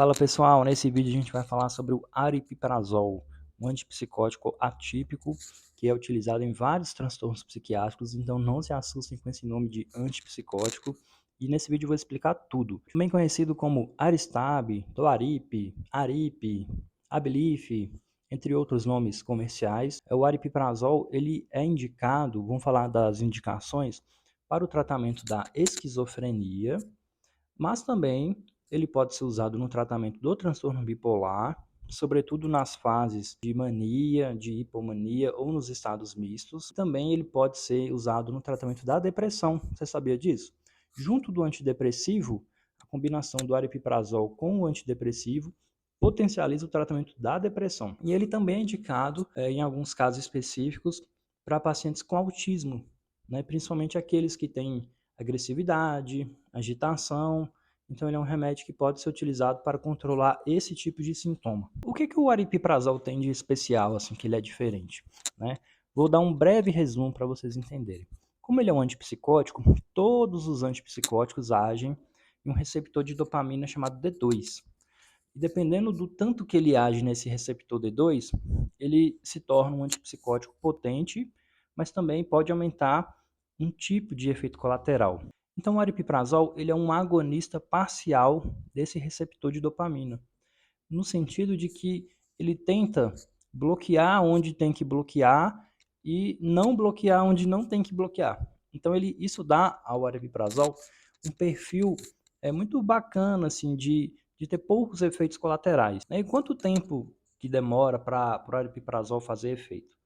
Fala pessoal, nesse vídeo a gente vai falar sobre o aripiprazol, um antipsicótico atípico que é utilizado em vários transtornos psiquiátricos, então não se assustem com esse nome de antipsicótico. E nesse vídeo eu vou explicar tudo. Também conhecido como Aristab, Doarip, Arip, Abilif, entre outros nomes comerciais, o aripiprazol ele é indicado, vamos falar das indicações, para o tratamento da esquizofrenia, mas também ele pode ser usado no tratamento do transtorno bipolar, sobretudo nas fases de mania, de hipomania ou nos estados mistos. Também ele pode ser usado no tratamento da depressão. Você sabia disso? Junto do antidepressivo, a combinação do aripiprazol com o antidepressivo potencializa o tratamento da depressão. E ele também é indicado, em alguns casos específicos, para pacientes com autismo, né? Principalmente aqueles que têm agressividade, agitação. Então ele é um remédio que pode ser utilizado para controlar esse tipo de sintoma. O que o aripiprazol tem de especial, assim, que ele é diferente, né? Vou dar um breve resumo para vocês entenderem. Como ele é um antipsicótico, todos os antipsicóticos agem em um receptor de dopamina chamado D2. E dependendo do tanto que ele age nesse receptor D2, ele se torna um antipsicótico potente, mas também pode aumentar um tipo de efeito colateral. Então, o aripiprazol ele é um agonista parcial desse receptor de dopamina, no sentido de que ele tenta bloquear onde tem que bloquear e não bloquear onde não tem que bloquear. Então, isso dá ao aripiprazol um perfil muito bacana assim, de ter poucos efeitos colaterais. E quanto tempo que demora para o aripiprazol fazer efeito?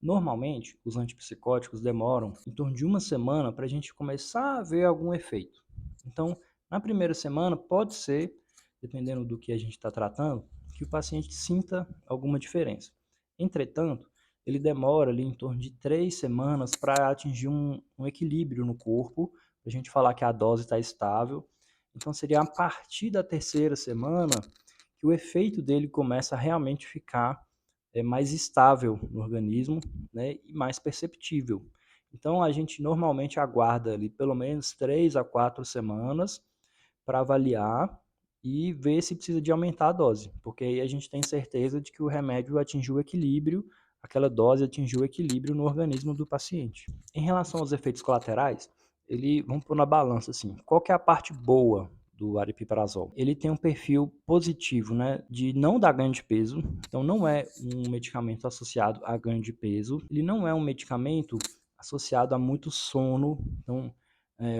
Normalmente, os antipsicóticos demoram em torno de uma semana para a gente começar a ver algum efeito. Então, na primeira semana, pode ser, dependendo do que a gente está tratando, que o paciente sinta alguma diferença. Entretanto, ele demora ali em torno de 3 semanas para atingir um equilíbrio no corpo, para a gente falar que a dose está estável. Então, seria a partir da terceira semana que o efeito dele começa a realmente ficar mais estável no organismo, né, e mais perceptível. Então, a gente normalmente aguarda ali pelo menos 3 a 4 semanas para avaliar e ver se precisa de aumentar a dose, porque aí a gente tem certeza de que o remédio atingiu o equilíbrio, aquela dose atingiu o equilíbrio no organismo do paciente. Em relação aos efeitos colaterais, vamos pôr na balança assim, qual que é a parte boa do aripiprazol? Ele tem um perfil positivo, né, de não dar ganho de peso, então não é um medicamento associado a ganho de peso, ele não é um medicamento associado a muito sono, então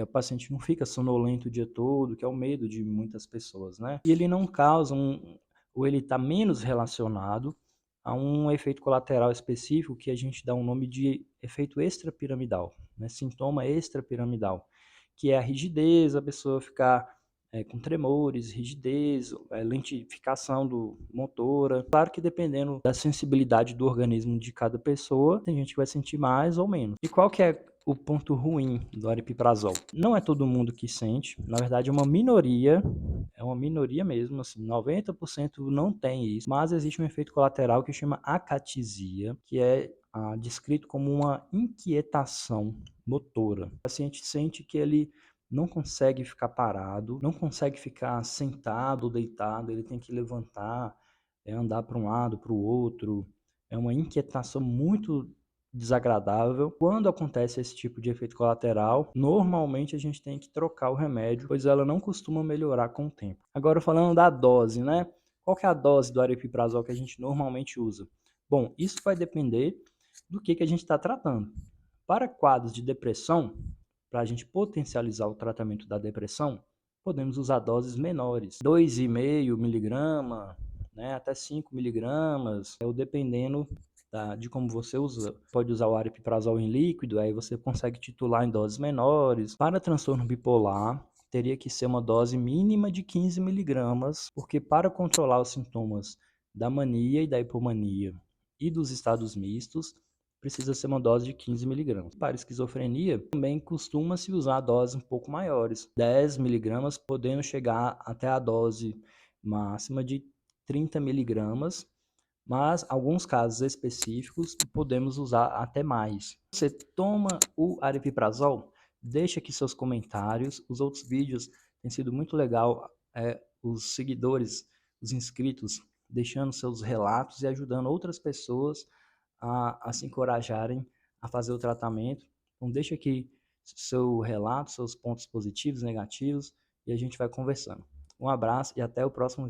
o paciente não fica sonolento o dia todo, que é o medo de muitas pessoas, né? E ele não causa ou ele está menos relacionado a um efeito colateral específico que a gente dá um nome de efeito extrapiramidal, né? Sintoma extrapiramidal, que é a rigidez, a pessoa ficar com tremores, rigidez, lentificação do motora. Claro que dependendo da sensibilidade do organismo de cada pessoa, tem gente que vai sentir mais ou menos. E qual que é o ponto ruim do aripiprazol? Não é todo mundo que sente, na verdade é uma minoria mesmo, assim, 90% não tem isso, mas existe um efeito colateral que chama acatisia, que é descrito como uma inquietação motora. O paciente sente que ele não consegue ficar parado, não consegue ficar sentado ou deitado, ele tem que levantar, andar para um lado, para o outro. É uma inquietação muito desagradável. Quando acontece esse tipo de efeito colateral, normalmente a gente tem que trocar o remédio, pois ela não costuma melhorar com o tempo. Agora falando da dose, né? Qual que é a dose do aripiprazol que a gente normalmente usa? Bom, isso vai depender do que a gente está tratando. Para quadros de depressão, para a gente potencializar o tratamento da depressão, podemos usar doses menores, 2,5 miligrama, né, até 5 miligramas, ou dependendo de como você usa. Pode usar o aripiprazol em líquido, aí você consegue titular em doses menores. Para transtorno bipolar, teria que ser uma dose mínima de 15 miligramas, porque para controlar os sintomas da mania e da hipomania e dos estados mistos, precisa ser uma dose de 15 miligramas. Para esquizofrenia, também costuma-se usar doses um pouco maiores, 10 miligramas, podendo chegar até a dose máxima de 30 miligramas, mas alguns casos específicos podemos usar até mais. Você toma o aripiprazol? Deixa aqui seus comentários. Os outros vídeos têm sido muito legal. Os seguidores os inscritos deixando seus relatos e ajudando outras pessoas a se encorajarem a fazer o tratamento. Então, deixa aqui seu relato, seus pontos positivos, negativos, e a gente vai conversando. Um abraço e até o próximo vídeo.